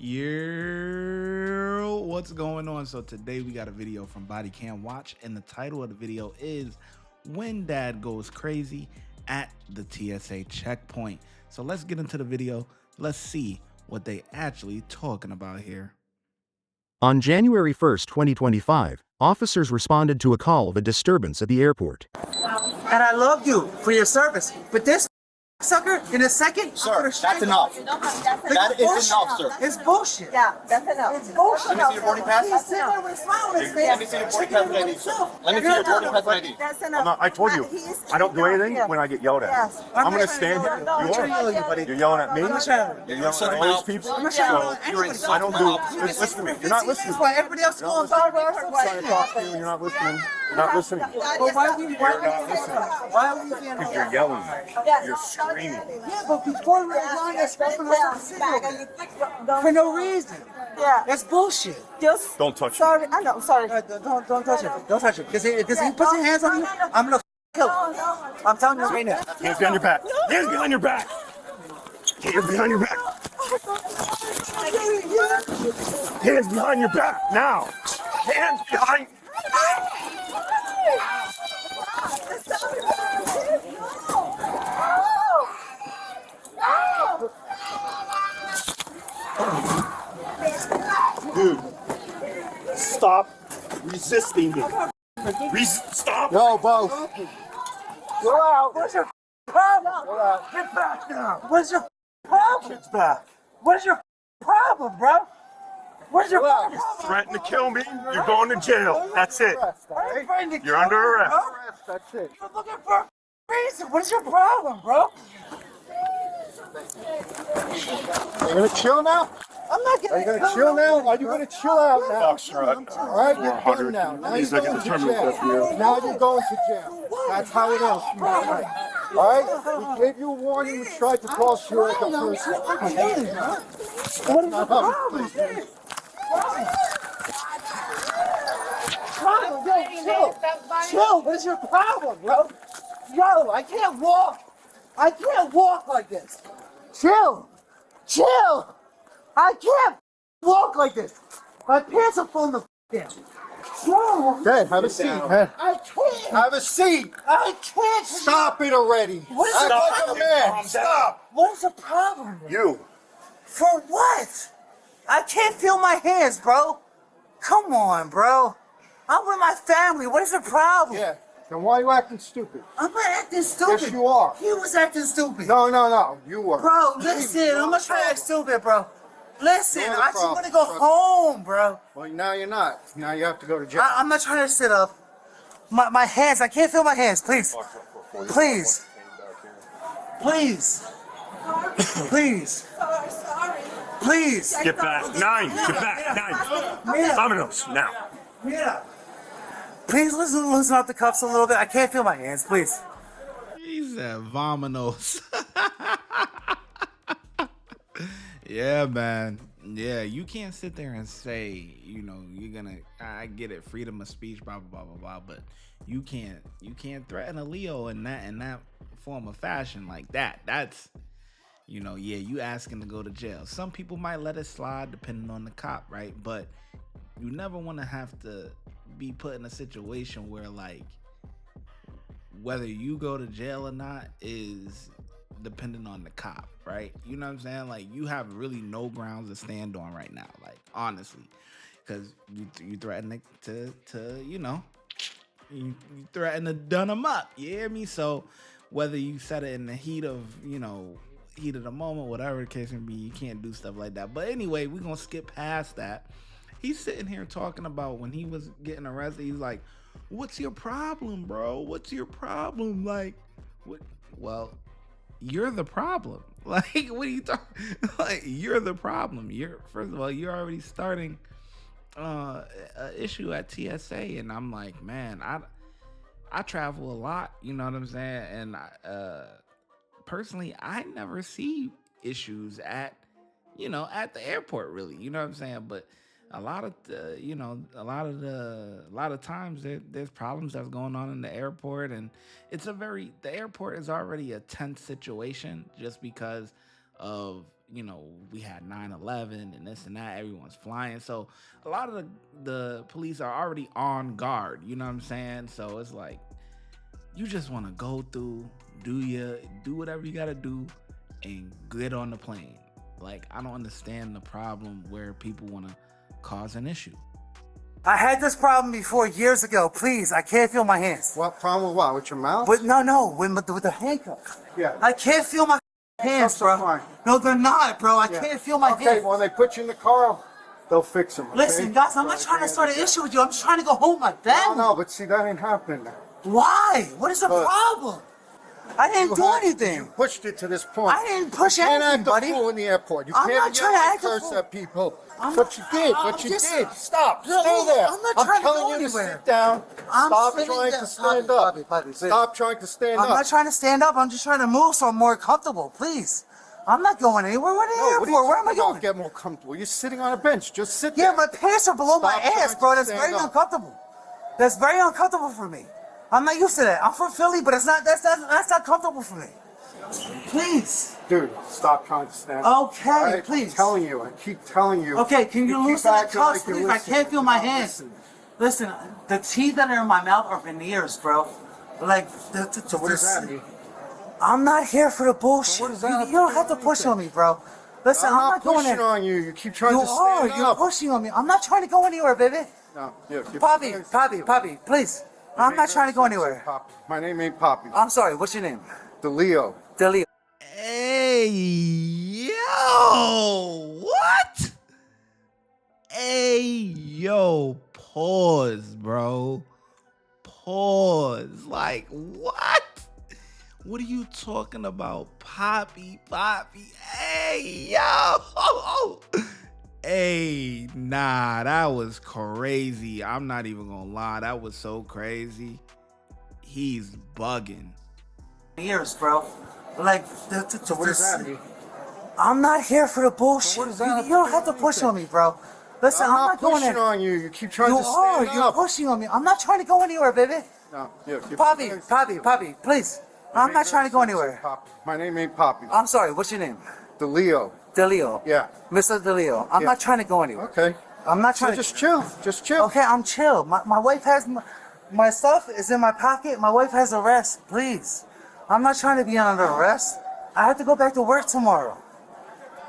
Yo, what's going on? So today we got a video from Body Cam Watch, and the title of the video is When Dad Goes Crazy at the TSA Checkpoint. So let's get into the video. Let's see what they actually talking about here. On January 1st, 2025, officers responded to a call of a disturbance at the airport. And I love you for your service, but this sucker in a second, sir, that's enough. That is enough, sir. It's bullshit. Yeah, that's enough. It's bullshit. Let me see your boarding pass. He's sitting there with a smile on his face. Let me see your boarding pass and ID, sir. Let me see your boarding pass and ID. That's enough. I told you, I don't do anything when I get yelled at. Yes. I'm going to stand here. You're yelling at me. You're yelling at all these people. So I don't do. Listen to me. You're not listening. That's why everybody else You're goes not listening. I'm trying to talk to you and you're not listening. You're not listening. But why are we being Because you're yelling. You're screaming. Yeah, but before we were yelling at for no reason. Yeah. That's bullshit. Just Don't touch me. sorry. I know. Sorry. Don't touch it. Don't touch it. Because if he puts his hands on you, I'm gonna kill him. I'm telling you right now. Hands behind your back. Hands behind your back. Hands behind your back. Hands behind your back. Now. Hands behind. Dude, stop resisting me. Stop. Yo, Bo. Go out. What's your problem? Go out. Get back now. What's your problem? Kids back. What's your problem, bro? What's your problem? Threaten to kill me, you're going to jail. That's it. I'm trying to You're under arrest. That's it. You're looking for a reason. What's your problem, bro? You gonna chill now? I'm not Are you getting. gonna chill now? Are you gonna chill out now? Foxtrot. All right, you're done now. Now Please, you're I get going the to terminal jail. for you. Now you're going to jail. That's how it is from now on. All right? We gave you a warning. We tried to toss you like a person. What is your problem? Problem, yo, chill. Chill. What's your problem, bro? Yo, I can't walk. I can't walk like this. Chill. Chill. I can't walk like this. My pants are falling the down. Chill. Dad, have a seat, man. I can't. Have a seat. I can't. Stop it already. What is Act the like a problem? man. Stop. What is the problem? You. For what? I can't feel my hands, bro. Come on, bro. I'm with my family. What is the problem? Yeah. Then why are you acting stupid? I'm not acting stupid. Yes, you are. He was acting stupid. No. You were. Bro, listen. I'm not trying to act stupid, bro. Listen, You're the I just problem. want to go home, bro. Well, now you're not. Now you have to go to jail. I'm not trying to sit up. My hands, I can't feel my hands. Please. Please. Please. Please. Please. Get back. 9. Get back. 9. Dominoes. Now. Yeah. Please loosen up the cuffs a little bit. I can't feel my hands, please. He said vominos. Yeah, man. Yeah, you can't sit there and say, you're gonna, I get it, freedom of speech, blah blah blah blah blah, but you can't threaten a Leo in that form of fashion like that. That's, you asking to go to jail. Some people might let it slide depending on the cop, right? But you never want to have to be put in a situation where, like, whether you go to jail or not is depending on the cop, right? You know what I'm saying? Like, you have really no grounds to stand on right now, like, honestly, because you threaten to you threaten to done them up. You hear me? So whether you set it in the heat of the moment, whatever the case may be, you can't do stuff like that. But anyway, we're gonna skip past that. He's sitting here talking about when he was getting arrested. He's like, "What's your problem, bro? What's your problem?" Like, what? Well, you're the problem. Like, what are you talking? Like, you're the problem. First of all, you're already starting an issue at TSA, and I'm like, man, I travel a lot. You know what I'm saying? And personally, I never see issues at the airport, really. You know what I'm saying? But a lot of times there's problems that's going on in the airport, and the airport is already a tense situation just because of we had 9/11 and this and that. Everyone's flying, so a lot of the police are already on guard. You know what I'm saying? So it's like you just want to go through, do whatever you gotta do, and get on the plane. Like, I don't understand the problem where people want to cause an issue. I had this problem before years ago. Please, I can't feel my hands. What problem with what? With your mouth? But no, with the handcuffs. Yeah. I can't feel my hands, bro. Fine. No, they're not, bro. I Yeah. can't feel my Okay, hands. when they put you in the car, they'll fix them. Okay? Listen, guys, I'm not trying to start an issue with you. I'm just trying to go home like that. No, but see, that ain't happening now. Why? What is the problem? I didn't do You anything. pushed it to this point. I didn't push you can't anything, act a buddy. fool in the airport. You I'm can't not trying to yell and act a curse fool. at people. I'm But not- you did. I'm But you just- did. Stop. No, Stay there. I'm not trying to go telling you to anywhere. sit down. I'm Stop sitting trying down. to stand Poppy, up. Poppy, Stop trying to stand I'm up. not trying to stand up. I'm just trying to move so I'm more comfortable. Please. I'm not going anywhere. We're in the No, what are airport. you Where am I talking about? going? Get more comfortable. You're sitting on a bench. Just sit Yeah, there. my pants are below my Stop ass, trying bro. to That's stand very up. uncomfortable. That's very uncomfortable for me. I'm not used to that. I'm from Philly, but that's not comfortable for me. Please. Dude, stop trying to stand up. Okay, All right? please. I'm telling you. I keep telling you. Okay, can you keep loosen the acting cuffs, like you're please? I listening. can't feel my You're not hands. listening. Listen, the teeth that are in my mouth are veneers, bro. Like, So what does that mean? I'm not here for the bullshit. What does that have You don't to have do to with push anything? on me, bro. Listen, I'm I'm not not going pushing in. on you. You keep trying You to are. stand You're up. pushing on me. I'm not trying to go anywhere, baby. No, yeah, keep- Poppy, please. I'm not trying to go anywhere. Poppy. My name ain't Poppy. I'm sorry. What's your name? DeLeo. Delio. Hey, yo, what? Hey, yo, pause, bro. Pause. Like, what? What are you talking about? Poppy. Hey, yo. Hey, nah, that was crazy. I'm not even gonna lie. That was so crazy. He's bugging. Years, bro. Like, So what does that mean? I'm not here for the bullshit. What does that have You don't to have do to with push anything? on me, bro. Listen, I'm I'm not not going pushing in. on you. You keep trying You to stand are. up. You're pushing on me. I'm not trying to go anywhere, baby. No, yeah, keep- Poppy, please. I'm not trying to go anywhere. Poppy. My name ain't Poppy. I'm sorry. What's your name? DeLeo. Delio. Yeah. Mr. Delio. I'm Yeah. not trying to go anywhere. Okay. I'm not So trying to. just chill. Just chill. Okay, I'm chill. My wife has my stuff is in my pocket. My wife has arrest. Please. I'm not trying to be under arrest. I have to go back to work tomorrow.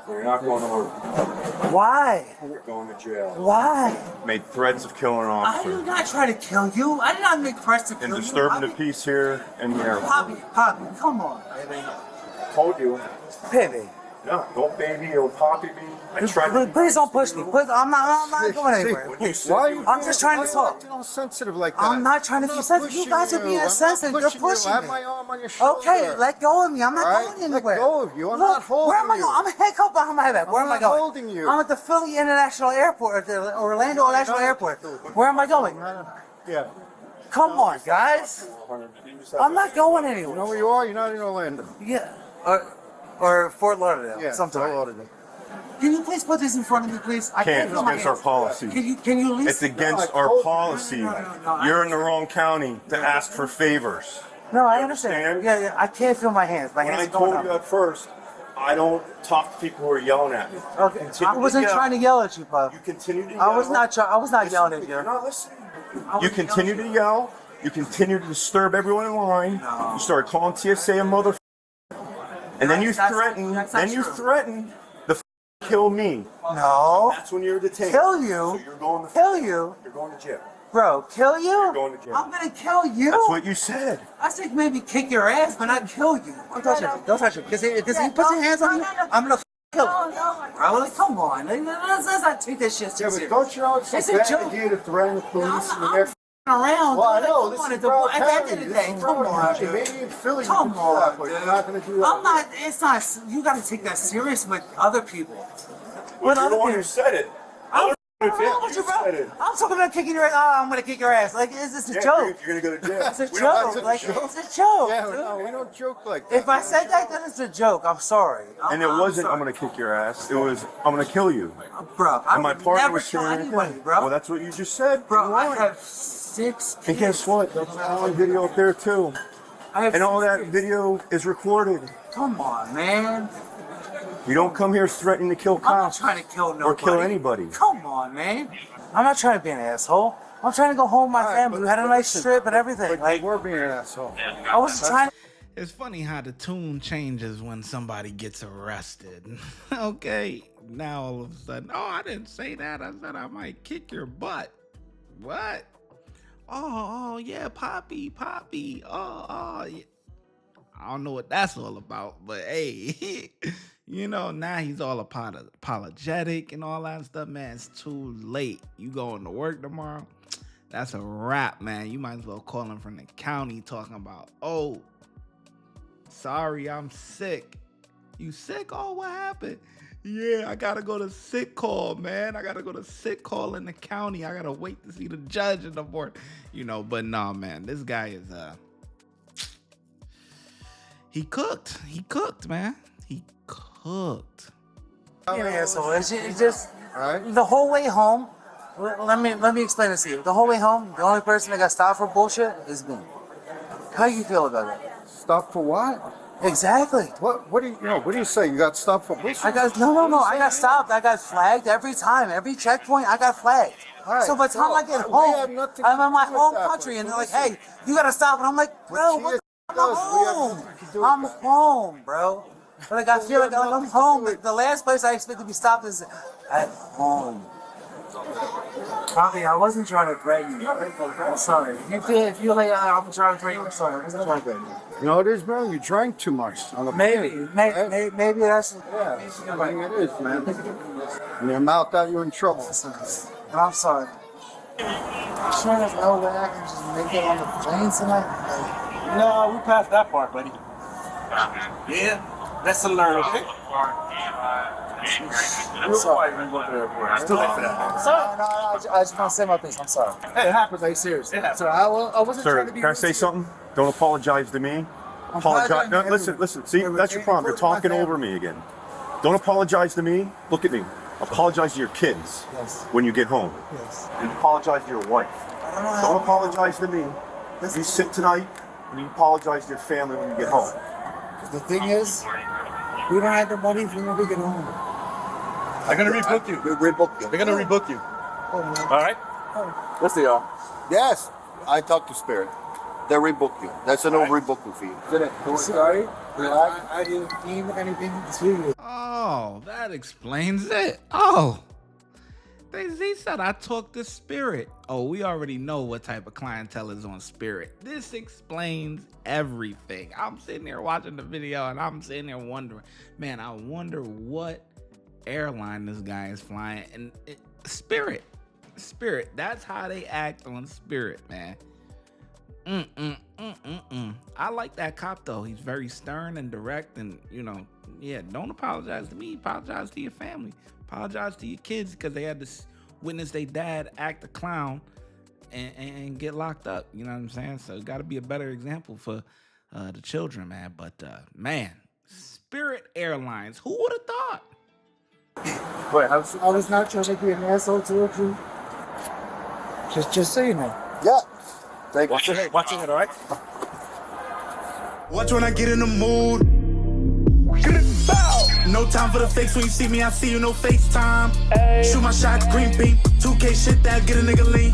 You're not going to work. Why? You're going to jail. Why? Made threats of killing an I did officer not try to kill you. I did not make threats to kill and you. disturbing the peace here in the airport. Poppy, come on, baby. Told you. Baby. No, don't baby or poppy me. I tried to. Please don't push me. Please, I'm not going anywhere. When you Please. said Why you- I'm just trying to why are talk. you acting all sensitive like that? I'm not trying to be not sensitive. You pushing guys are being I'm not insensitive. You're you. pushing I have me. my arm on your shoulder. Okay, let go of me. I'm not All right? going Let anywhere. go of you. I'm Look, not holding where am I you. going? I'm handcuffed behind my head. Where I'm am I not going? holding you. I'm at the Philly International Airport, or the Orlando International Airport. Where am I going? Yeah. Come on, guys. I'm not going You know anywhere. where you are? You're not in Orlando. Yeah. Or Fort Lauderdale. Yeah. Sometime. Fort Lauderdale. Can you please put this in front of me, please? I Can't. It's feel my against our hands. policy. Can you at least? It's against No, I our told you. policy. No, You're in the wrong county to ask for favors. No, I You understand. understand? Yeah, I can't feel my hands. My When hands I are going told you up. at first, I don't talk to people who are yelling at me. Okay, Continue I wasn't yell. trying to yell at you, Pop. You continue to yell. I was not. I was not Listen yelling to at me. you. You're not listening. I You wasn't continue yelling to yell. You continue to disturb everyone in line. No. You start calling TSA a mother. And then you That's- threaten. that's not Then you true. threaten to kill me. No. That's when you're detained. Kill So you. you're going to. Kill you, You're going to jail. bro. Kill you. You're going to jail. I'm gonna kill you. That's what you said. I said maybe kick your ass, but not kill you. Don't touch it. Don't touch it. Because if he puts his hands on you, I'm gonna kill him. Bro, like, come on. Let's not take this shit Yeah, serious. but don't you know it's It's a a bad joke. idea to threaten the police I'm when they're around. Well, I dude. know, Come this on, is at the Broward at the end County. of the This day, is come Broward on, County. dude. Maybe in Philly you Come can do that, on, but dude. you're not going to do that. I'm not. It's not. You got to take that serious with other people. With You're other the one people. who said it. I'm, You I'm said it. talking about kicking your ass. Oh, I'm gonna kick your ass. Like, is this a Yeah, joke? You're gonna go to jail. It's a We don't- joke. it's a Like, joke. it's a joke. Yeah, dude. no, we don't joke like that. If I said that, then it's a joke. I'm sorry. And it wasn't, I'm gonna kick your ass. It was, I'm gonna kill you. Bro, I And my would partner never was kill saying, anybody, bro. well, that's what you just said. Bro, I Why? have 6 kids. And guess what? That's on video up there too. I have And all 6 that kids. video is recorded. Come on, man. You don't come here threatening to kill I'm not cops trying to kill nobody. or kill anybody. Come on, man. I'm not trying to be an asshole. I'm trying to go home with my family. We had a nice trip and everything. Like, we're being an asshole. I wasn't trying to. It's funny how the tune changes when somebody gets arrested. Okay, now all of a sudden, oh, I didn't say that. I said I might kick your butt. What? Oh, yeah, Poppy. Oh, yeah. I don't know what that's all about, but hey, you know, now he's all apologetic and all that stuff, man. It's too late. You going to work tomorrow? That's a wrap, man. You might as well call him from the county talking about, oh, sorry, I'm sick. You sick? Oh, what happened? Yeah, I gotta go to sick call, man. I gotta go to sick call in the county. I gotta wait to see the judge in the morning. You know, but nah, man, this guy is he cooked, man. He cooked. Yeah, so it's just All right. the whole way home. Let me explain this to you. The whole way home, the only person that got stopped for bullshit is me. How you feel about that? Stop for what? Exactly. What do you say? You got stopped for bullshit? I got I got stopped. I got flagged every time. Every checkpoint, I got flagged. Right. So by the time I get We home, have nothing I'm to in my do with home that, country, but and they're like, listen. "Hey, you gotta stop." And I'm like, "Bro, what the I'm does, we have home. nothing to do with I'm that. home, bro." But like, I feel like I'm home. The last place I expect to be stopped is at home. Probably, I wasn't trying to threaten you. I'm sorry. If you like, I'm trying to threaten you. I'm sorry. I wasn't trying to threaten you. You know what it is, man? You drank too much. On the Maybe that's. Yeah, I think it is, man. When your mouth out, you're in trouble. I'm sorry. Sure, there's no way I can just make it on the plane tonight. No, we passed that part, buddy. Yeah, that's a learn, okay? I'm sorry. It's too late for that. Sorry. No, I just want to say my piece. I'm sorry. Hey, it happens. Are you serious? It happens. So I wasn't Sir, trying to be. can I say something? Don't apologize to me. Apologize. No, listen. See, that's your problem. You're talking over me again. Don't apologize to me. Look at me. Apologize to your kids when you get home. Yes. And apologize to your wife. I don't know how. Don't apologize to me. You sit tonight and you apologize to your family when you get home. The thing is, we don't have the money for when we get home. They're gonna rebook you. They're gonna rebook you. All right? Yes, they are. Yes, I talked to Spirit. They rebook you. That's an overbooking fee. Sorry, I didn't mean anything to you. Oh, that explains it. Oh, he said I talked to Spirit. Oh, we already know what type of clientele is on Spirit. This explains everything. I'm sitting there watching the video and I'm sitting there wondering, man, I wonder what airline this guy is flying. And Spirit, that's how they act on Spirit, man. I like that cop though. He's very stern and direct, and you know, yeah, don't apologize to me. Apologize to your family. Apologize to your kids because they had to witness their dad act a clown and get locked up. You know what I'm saying? So got to be a better example for the children, man. But man, Spirit Airlines, who would have thought? Wait, I was not trying to be an asshole to you. Just so you know. Yeah. Watch your head, all right? Watch when I get in the mood. No time for the fakes. When you see me, I see you, no FaceTime. Shoot my shot, green beam. 2K shit that get a nigga lean.